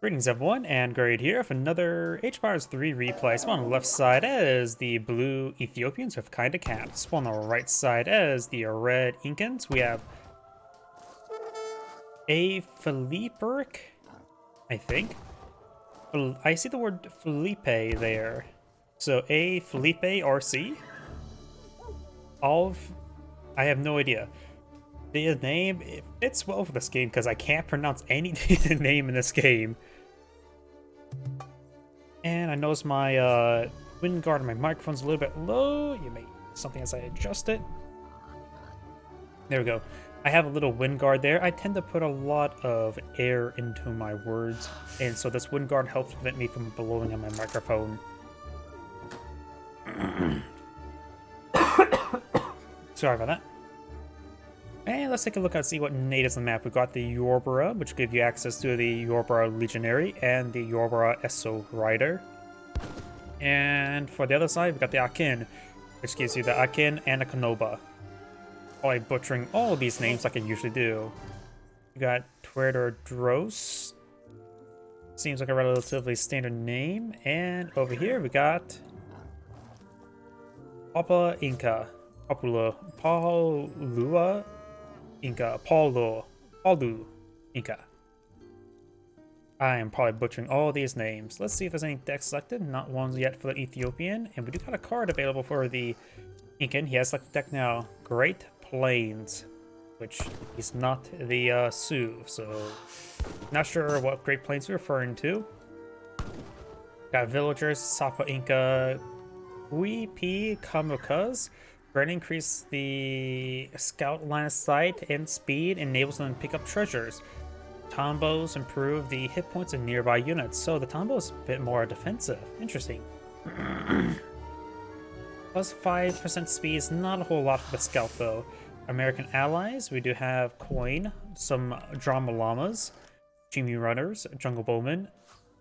Greetings everyone, and Grade here with another H-Bars 3 replay. So on the left side as the blue Ethiopians with KindaCat. So on the right side as the red Incans, we have afeliperc, I think. I see the word Felipe there. So A Felipe RC? I have no idea. The name, it fits well for this game because I can't pronounce any name in this game. And I notice my wind guard on my microphone's a little bit low. You may something as I adjust it. There we go. I have a little wind guard there. I tend to put a lot of air into my words, and so this wind guard helps prevent me from blowing on my microphone. Sorry about that. And let's take a look and see what natives on the map. We've got the Yorbara, which give you access to the Yorbara Legionary and the Yorbara Esso Rider. And for the other side, we've got the Akin, which gives you the Akin and the Konoba. Probably butchering all of these names like I usually do. We got Twitter Dros. Seems like a relatively standard name. And over here, we got Papa Inca. Paulua Inca. Paulu Inca. I am probably butchering all these names. Let's see if there's any decks selected. Not ones yet for the Ethiopian. And we do got a card available for the Incan. He has selected deck now. Great Plains. Which is not the Sioux. So, not sure what Great Plains we're referring to. Got villagers. Sapa Inca. P Kamukaz. Grant increase the scout line of sight and speed, enables them to pick up treasures. Tombos improve the hit points of nearby units, so the Tombo is a bit more defensive. Interesting. Plus 5% speed is not a whole lot for the scout though. American allies, we do have Coin, some Drama Llamas, Jimmy Runners, Jungle Bowmen,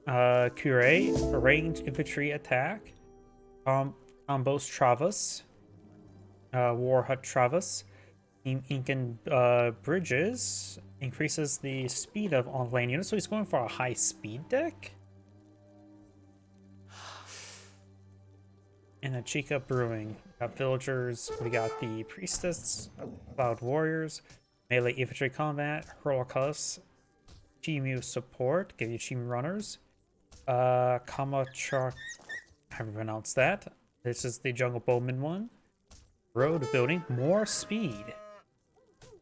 Cure, Ranged Infantry Attack, Combos Travis, War Hut Travis, Incan Bridges, increases the speed of on-land units, so he's going for a high speed deck. And a Chica Brewing. We got villagers, we got the Priestess, Cloud Warriors, Melee Infantry Combat, Hurlcuffs, Chimu Support, give you Chimu Runners, Kamachar, how do you pronounce that? This is the Jungle Bowman one. Road Building, more speed.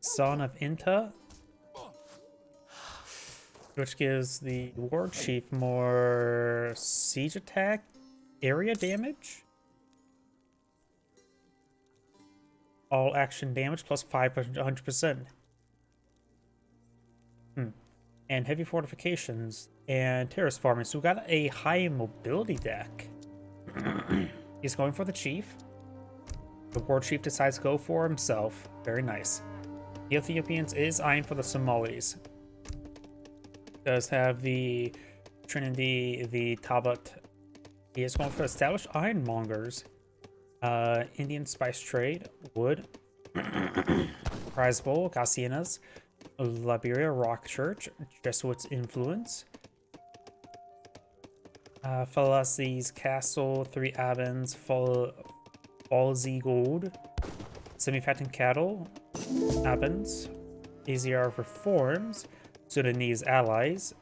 Son of Inta, which gives the War Chief more siege attack area damage. All action damage plus 500%. And heavy fortifications and terrace farming. So we got a high mobility deck. He's going for the chief. The war chief decides to go for himself. Very nice. The Ethiopians is eyeing for the Somalis. Does have the Trinity, the Tabat. He is going for established ironmongers. Indian spice trade, wood, prize bowl, Cassianas, Liberia Rock Church, Jesuits influence, Fallacies Castle, 3 Avens, Falsey Gold, Semi-fattened cattle, Avens, AZR reforms, Sudanese allies,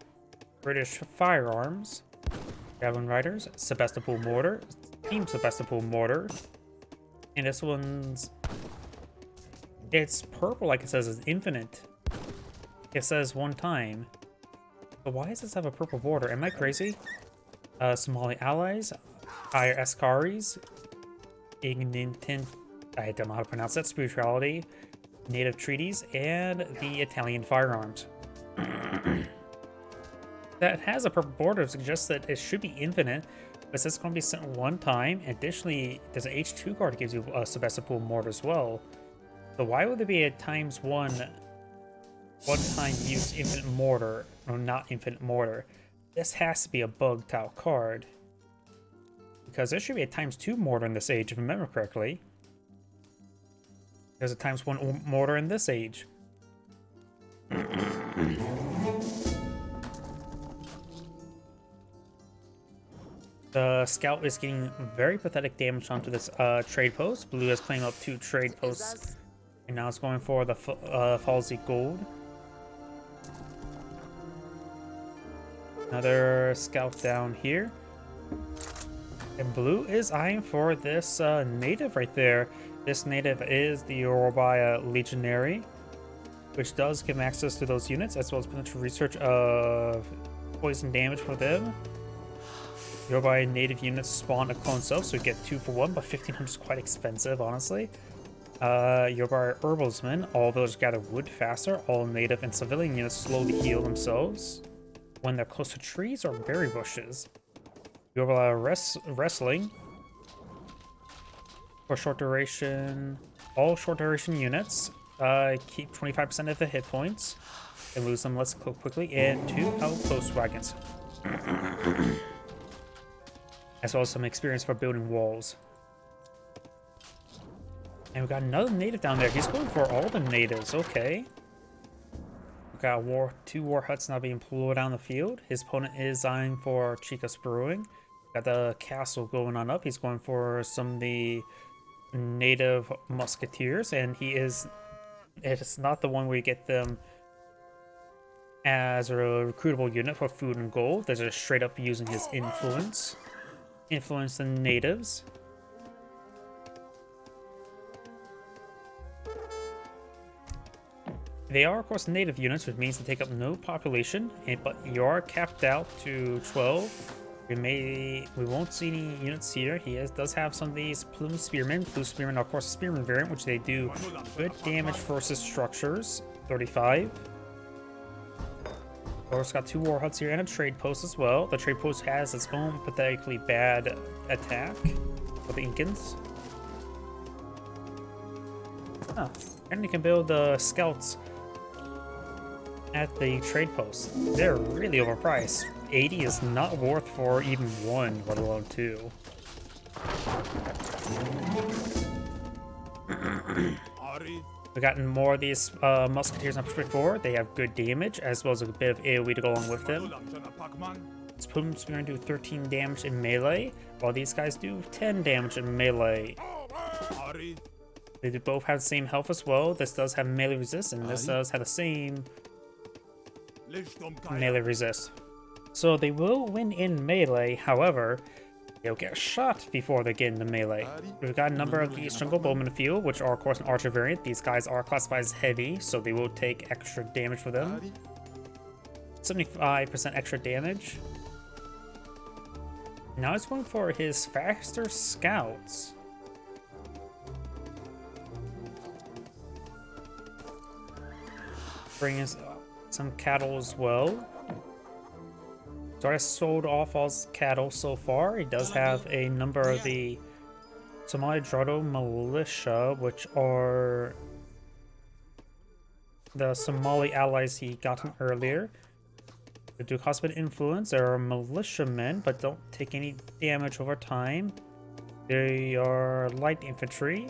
British firearms, Javelin Riders, Sebastopol Mortar, Team Sebastopol Mortar, and this one's, it's purple like it says, it's infinite. It says one time. But why does this have a purple border? Am I crazy? Somali allies, higher Askaris, Ignitant, I don't know how to pronounce that, spirituality, native treaties, and the Italian firearms. That has a purple border suggests that it should be infinite, but it's going to be sent one time. Additionally, there's an H2 card that gives you a Sebastopol mortar as well. So why would there be a times one time use infinite mortar, or not infinite mortar? This has to be a bug tile card. Because there should be a times 2 mortar in this age, if I remember correctly. There's a times 1 mortar in this age. The scout is getting very pathetic damage onto this trade post. Blue has claimed up 2 trade posts, and now it's going for the Falsey Gold. Another scout down here. And blue is eyeing for this native right there. This native is the Yoruba Legionary, which does give access to those units, as well as potential research of poison damage for them. Yoruba native units spawn a clone self, so you get 2 for 1, but 1500 is quite expensive, honestly. Yoruba herbalsmen, all villagers gather wood faster. All native and civilian units slowly heal themselves when they're close to trees or berry bushes. Yoruba wrestling for short duration. All short duration units keep 25% of the hit points and lose them less quickly. And 2 outpost wagons, as well as some experience for building walls. And we got another native down there. He's going for all the natives. Okay. We got 2 war huts now being pulled down the field. His opponent is eyeing for Chica's Brewing. Got the castle going on up. He's going for some of the native musketeers, and it's not the one where you get them as a recruitable unit for food and gold. They're just straight up using his influence the natives. They are, of course, native units, which means they take up no population, but you are capped out to 12. We won't see any units here. He does have some of these plume spearmen. Blue spearmen are, of course, a spearman variant, which they do good damage versus structures. 35. Of course, got 2 war huts here and a trade post as well. The trade post has its own pathetically bad attack for the Incans. Oh, and you can build the scouts at the trade post. They're really overpriced. 80 is not worth for even 1, let alone 2. We've gotten more of these musketeers on push 4. They have good damage, as well as a bit of AoE to go along with them. This Plume's going to do 13 damage in melee, while these guys do 10 damage in melee. They do both have the same health as well. This does have melee resist, and this does have the same melee resist. So they will win in melee, however, they'll get shot before they get into melee. We've got a number of these jungle bowmen in the field, which are, of course, an archer variant. These guys are classified as heavy, so they will take extra damage for them. 75% extra damage. Now he's going for his faster scouts. Bring in some cattle as well. So I sold off all his cattle so far. He does have a number of the Somali Drado militia, which are the Somali allies he gotten earlier. They do cause a bit of influence. They are militiamen, but don't take any damage over time. They are light infantry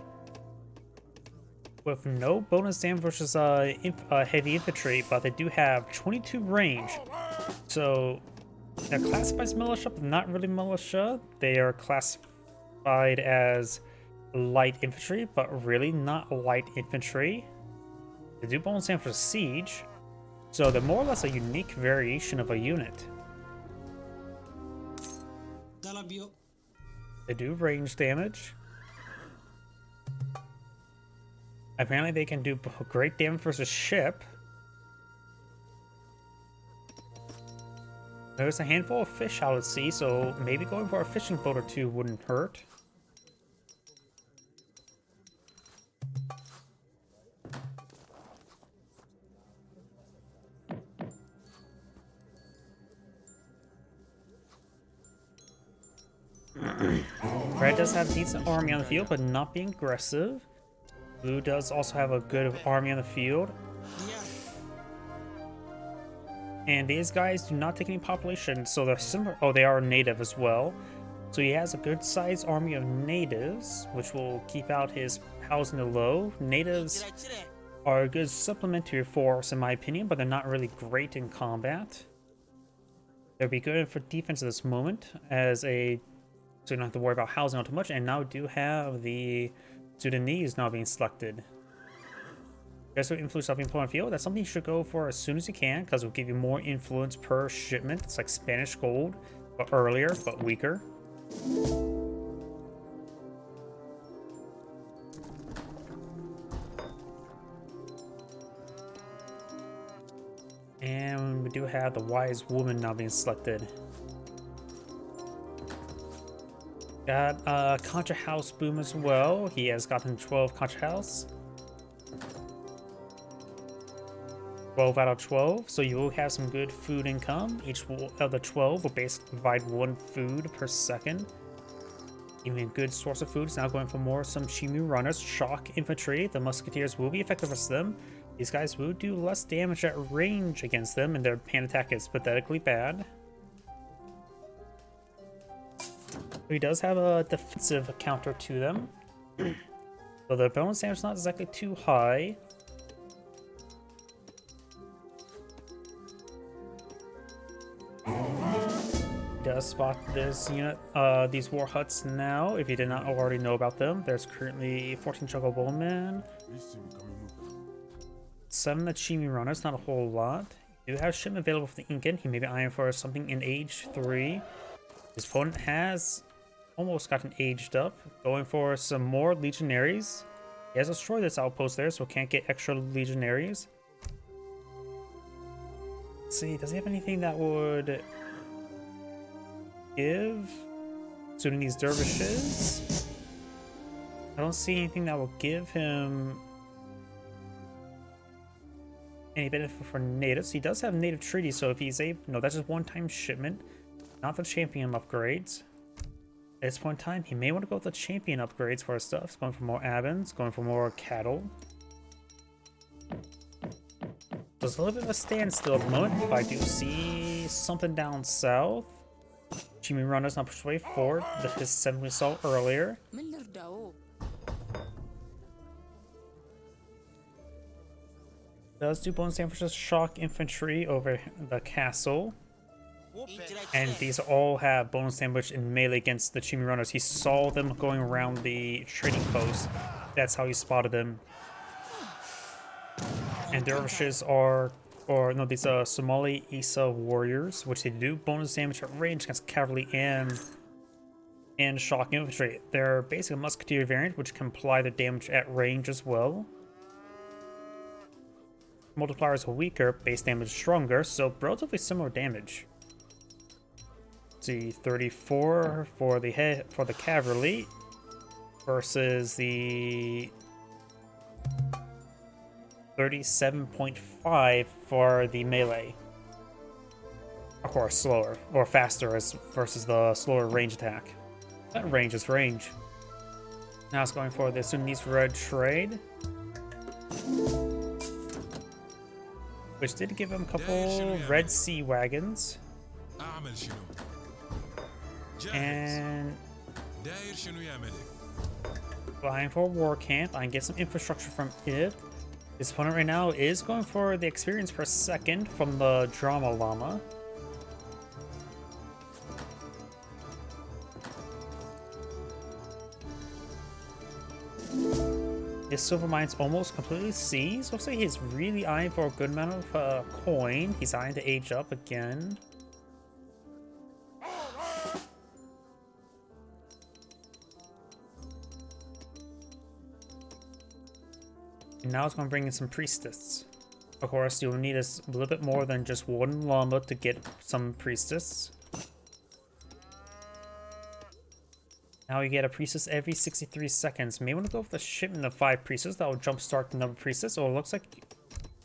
with no bonus damage versus heavy infantry, but they do have 22 range. So they're classified as militia, but not really militia. They are classified as light infantry, but really not light infantry. They do bonus damage for siege, so they're more or less a unique variation of a unit. They do range damage. Apparently they can do great damage versus ship. There's a handful of fish out at sea, so maybe going for a fishing boat or 2 wouldn't hurt. Red does have a decent army on the field, but not being aggressive. Blue does also have a good army on the field. And these guys do not take any population, so they're similar. Oh, they are native as well. So he has a good sized army of natives, which will keep out his housing low. Natives are a good supplementary force, in my opinion, but they're not really great in combat. They'll be good for defense at this moment, as a so you don't have to worry about housing all too much. And now we do have the Sudanese now being selected. Guess what influence shopping point of view? That's something you should go for as soon as you can, because it will give you more influence per shipment. It's like Spanish gold, but earlier, but weaker. And we do have the wise woman now being selected. Got Contra House Boom as well. He has gotten 12 Contra House. 12 out of 12, so you will have some good food income. Each of the 12 will basically provide 1 food per second. Even a good source of food is now going for more some Chimu runners. Shock infantry, the musketeers will be effective against them. These guys will do less damage at range against them, and their hand attack is pathetically bad. He does have a defensive counter to them. So the bonus damage is not exactly too high. Does spot this unit, these war huts now, if you did not already know about them. There's currently 14 Choco Bowmen, 7 Achimi runners, not a whole lot. You do have shipment available for the Incan. He may be eyeing for something in age 3. His opponent has almost gotten aged up, going for some more legionaries. He has destroyed this outpost there, so can't get extra legionaries. Let's see, does he have anything that would give Sudanese dervishes? I don't see anything that will give him any benefit for natives. He does have native treaties, so if he's able, no, that's just one-time shipment, not the champion upgrades. At this point in time, he may want to go with the champion upgrades for his stuff. He's going for more Avens, going for more cattle. So it's a little bit of a standstill at the moment, but I do see something down south. Jimmy Runner's not pushed way forward. His 7 we saw earlier. Does do bonus damage for shock infantry over the castle. And these all have bonus damage in melee against the Chimi Runners. He saw them going around the trading post. That's how he spotted them. And dervishes are, these Somali Isa warriors, which they do bonus damage at range against cavalry and shock infantry. They're basically a musketeer variant, which can apply their damage at range as well. Multipliers are weaker, base damage stronger, so relatively similar damage. Let's see, 34 for the cavalry versus the 37.5 for the melee. Of course, slower or faster versus the slower range attack. That range is range. Now it's going for the Sudanese red trade, which did give him a couple Red Sea wagons. And buying for a war camp. I can get some infrastructure from it. His opponent right now is going for the experience per second from the Drama Llama. His silver mine's almost completely seized. Looks like he's really eyeing for a good amount of coin. He's eyeing to age up again. And now it's going to bring in some priestess. Of course, you'll need a little bit more than just one llama to get some priestess. Now you get a priestess every 63 seconds. May want to go with a shipment of 5 priestess. That will jumpstart the number of priestess. Oh, it looks like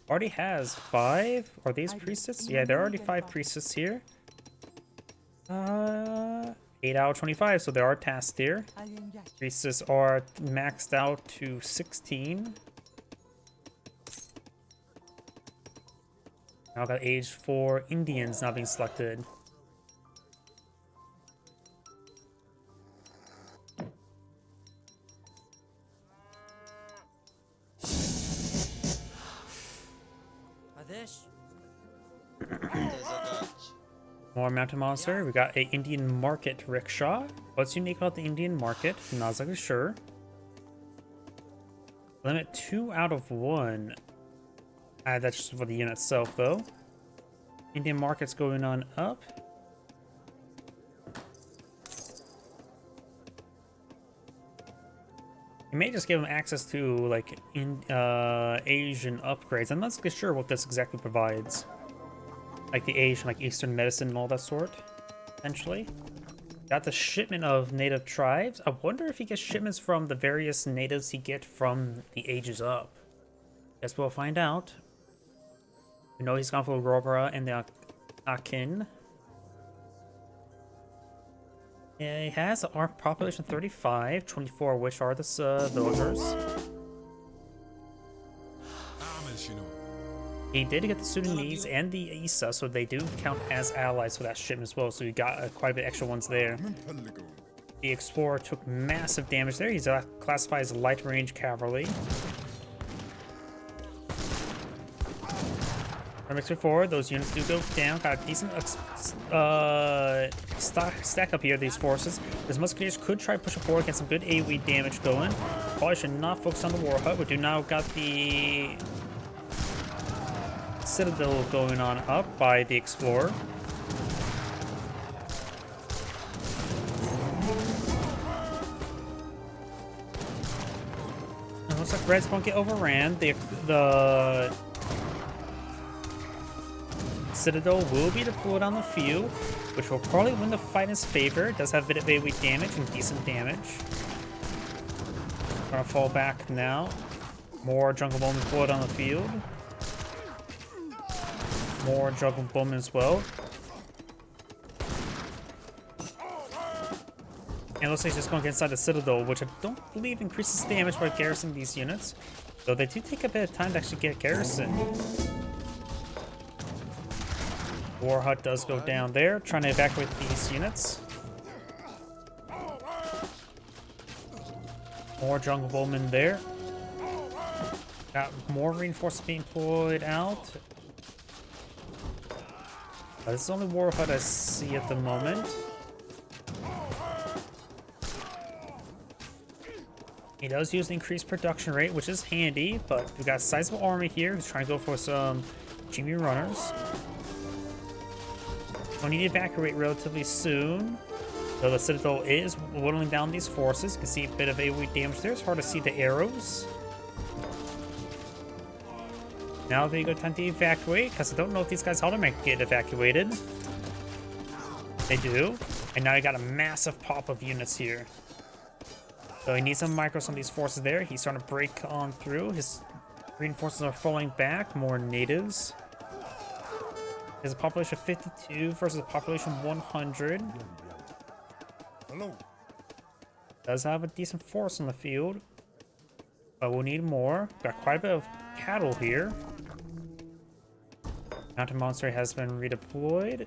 already has 5. Are these priestess? Yeah, there are already 5 priestess here. 8 out of 25, so there are tasks here. Priestess are maxed out to 16. Now got age 4 Indians now being selected. More more mountain monster. We got a Indian market rickshaw. What's unique about the Indian market? Not exactly sure. Limit 2 out of 1. That's just for the unit itself, though. Indian market's going on up. You may just give them access to like Asian upgrades. I'm not really sure what this exactly provides. Like the Asian, like Eastern medicine and all that sort, essentially. Got the shipment of native tribes. I wonder if he gets shipments from the various natives he get from the ages up. Guess we'll find out. We know he's gone for Aurora and the Akin. Yeah, he has our population 35, 24 which are the villagers. He did get the Sudanese and the Isa, so they do count as allies for that shipment as well, so we got quite a bit extra ones there. The Explorer took massive damage there. He's classified as light range cavalry. Mixer forward, those units do go down. Got a decent stack up here, these forces. His musketeers could try to push forward, get some good AoE damage going. Probably should not focus on the war hut. We do now got the Citadel going on up by the Explorer. It looks like Reds won't get overran. The Citadel will be deployed on the field, which will probably win the fight in his favor. It does have a bit of AoE damage and decent damage. Gonna fall back now. More Jungle Bowmen deployed on the field. More Jungle Bowmen as well. And it looks like he's just going to get inside the Citadel, which I don't believe increases damage by garrisoning these units. Though they do take a bit of time to actually get garrisoned. War hut does go down there, trying to evacuate these units. More Jungle Bowmen there. Got more reinforcements being deployed out. This is the only war hut I see at the moment. He does use the increased production rate, which is handy, but we got a sizable army here who's trying to go for some Jimmy runners. We'll need to evacuate relatively soon. Though the Citadel is whittling down these forces. You can see a bit of AoE damage there. It's hard to see the arrows. Now would be a good time to evacuate, because I don't know if these guys automatically get evacuated. They do. And now you got a massive pop of units here. So he needs some micros on these forces there. He's starting to break on through. His reinforcements are falling back. More natives. There's a population of 52 versus a population of 100. Hello. Does have a decent force on the field, but we'll need more. Got quite a bit of cattle here. Mountain Monster has been redeployed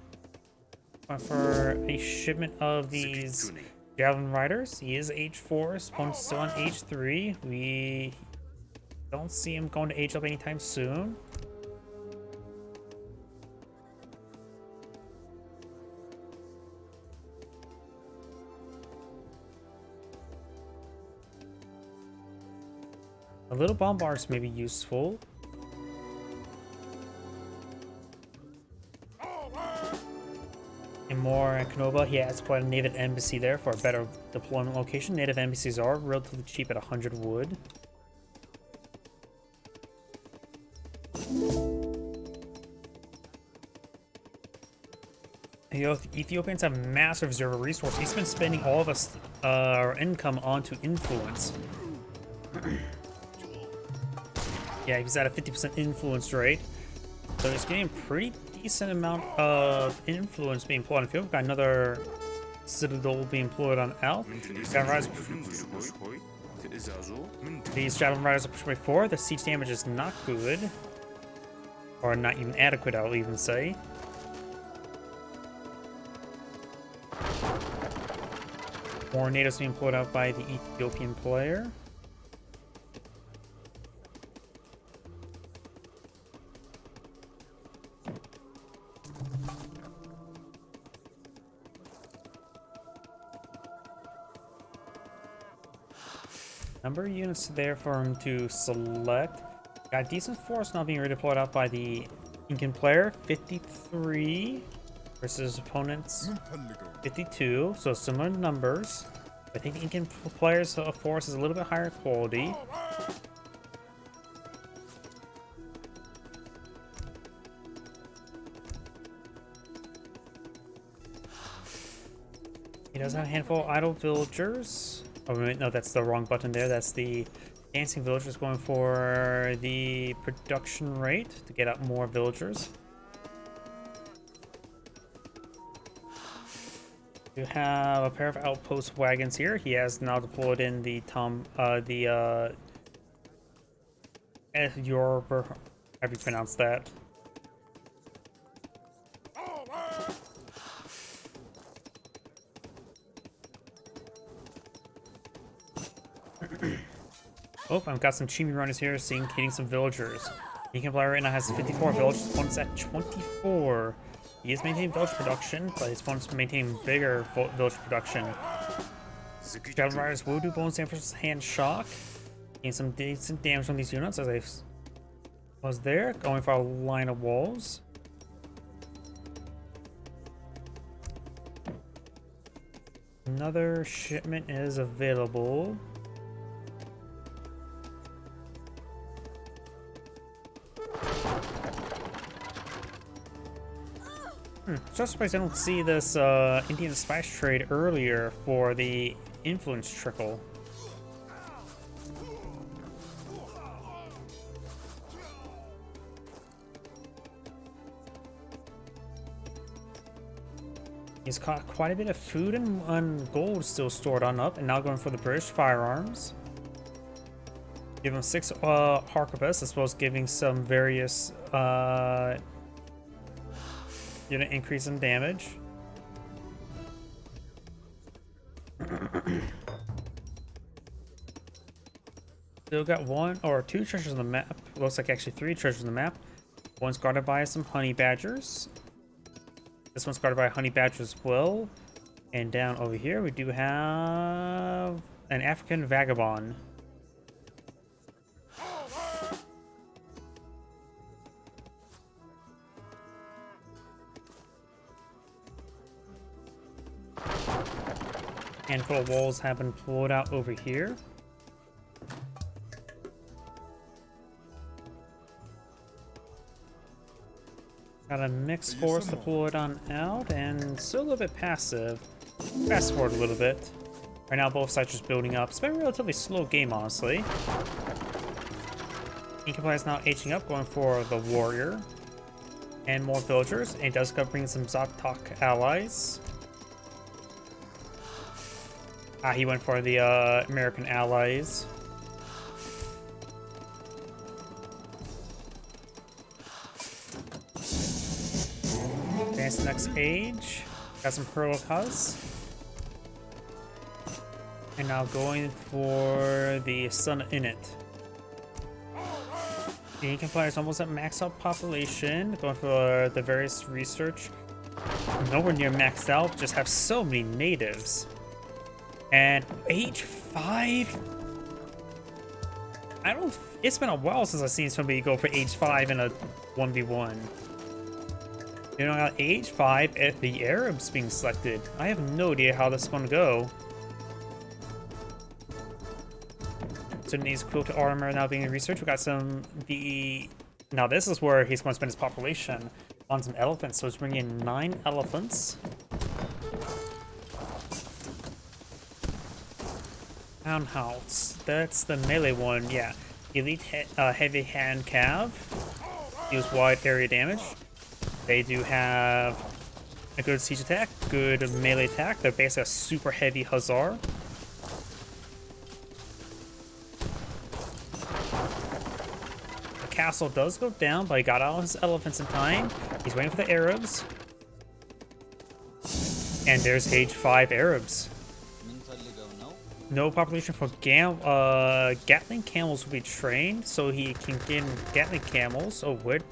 for a shipment of these Javelin Riders. He is age 4, opponent's still on age 3. We don't see him going to age up anytime soon. A little bombards may be useful. And more at Canova, he has quite a native embassy there for a better deployment location. Native embassies are relatively cheap at 100 wood. The Ethiopians have massive reserve resources. He's been spending all of our income onto influence. Yeah, he's at a 50% influence rate. So he's getting a pretty decent amount of influence being employed on the field. We've got another Citadel being employed on Al. These Javelin Riders are pushed by 4. The siege damage is not good. Or not even adequate, I'll even say. More natives being employed out by the Ethiopian player. Number of units there for him to select. Got a decent force now being redeployed out by the Incan player. 53 versus opponents 52. So similar numbers. I think the Incan player's force is a little bit higher quality. He does have a handful of idle villagers. Oh wait, no, that's the wrong button there. That's the dancing villagers going for the production rate to get out more villagers. You have a pair of outpost wagons here. He has now deployed in the Ethiopians, how do you pronounce that? Oh, I've got some Chimi runners here, hitting some villagers. Incan player right now has 54 villagers, opponent's at 24. He is maintaining village production, but his opponent's maintaining bigger village production. Shadow Riders will do bonus damage versus hand shock. Getting some decent damage on these units as I was there, going for a line of walls. Another shipment is available. So surprised I don't see this Indian spice trade earlier for the influence trickle. He's caught quite a bit of food and gold still stored on up, and now going for the British firearms. Give him 6 harquebuses, as well as giving some various unit increase in damage. Still got 1 or 2 treasures on the map. Looks like actually 3 treasures on the map. One's guarded by some honey badgers. This one's guarded by a honey badger as well. And down over here we do have an African vagabond. Handful of walls have been pulled out over here. Got a mixed force to pull it on out, and still a little bit passive. Fast forward a little bit. Right now both sides just building up. It's been a relatively slow game, honestly. Inca player is now aging up, going for the warrior. And more villagers, and it does bring some Zatok allies. He went for the American allies. Advance the next age. Got some Hurlkas. And now going for the Sun Init. The Incan player is almost at max out population. Going for the various research. Nowhere near maxed out, just have so many natives. And age 5? It's been a while since I've seen somebody go for age 5 in a 1v1. You know, at age 5, at the Arabs being selected. I have no idea how this is going to go. So needs quilted armor now being researched. We got now this is where he's going to spend his population on some elephants. So he's bringing in 9 elephants. Townhouse. That's the melee one, yeah. Elite heavy hand cav. Deals wide area damage. They do have a good siege attack, good melee attack. They're basically a super heavy hussar. The castle does go down, but he got all his elephants in time. He's waiting for the Arabs. And there's age 5 Arabs. No population for Gatling camels will be trained, so he can get Gatling camels. Oh, what?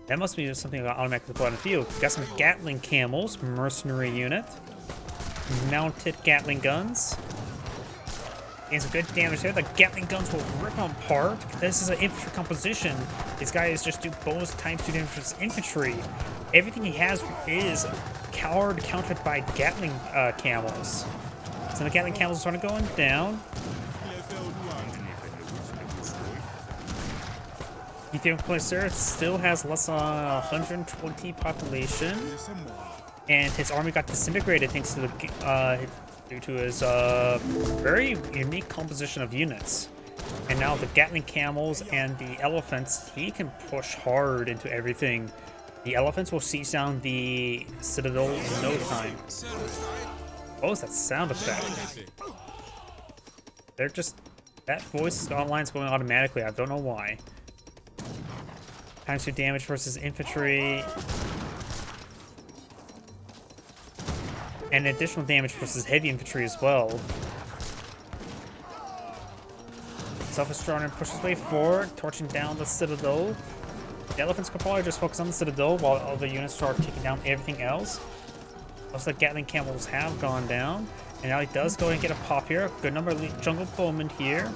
That must be something about automatically deployed on the field. Got some Gatling camels, mercenary unit, mounted Gatling guns. Gain some good damage there. The Gatling guns will rip them apart. This is an infantry composition. These guys just do bonus times 2 damage with infantry. Everything he has is countered by Gatling camels. So the Gatling camels are sort of going down. Ethiopian placer still has less than 120 population, and his army got disintegrated thanks to the due to his very unique composition of units. And now the Gatling camels and the elephants, he can push hard into everything. The elephants will siege down the citadel in no time. What was that sound effect? They're just... that voice online is going automatically. I don't know why. Times 2 damage versus infantry. And additional damage versus heavy infantry as well. Self-Astronomer pushes his way forward, torching down the citadel. The elephants could probably just focus on the citadel while other units start taking down everything else. Also, the Gatling camels have gone down. And now he does go and get a pop here. Good number of jungle bowmen here.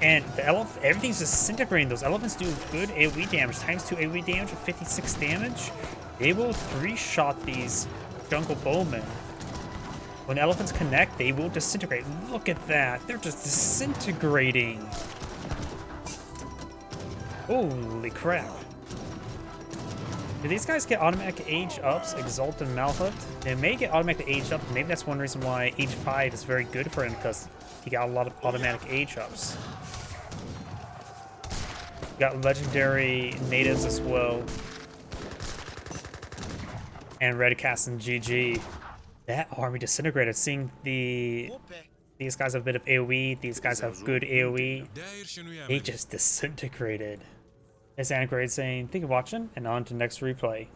And the everything's disintegrating. Those elephants do good AoE damage. Times 2 AoE damage with 56 damage. They will 3-shot these jungle bowmen. When elephants connect, they will disintegrate. Look at that. They're just disintegrating. Holy crap. Do these guys get automatic age ups, Exalt and Malhut? They may get automatic age up. Maybe that's one reason why age 5 is very good for him, because he got a lot of automatic age ups. Got legendary natives as well. And Red Cast and GG. That army disintegrated. Seeing these guys have a bit of AoE, these guys have good AoE. They just disintegrated. It's Anna Grade saying, thank you for watching, and on to the next replay.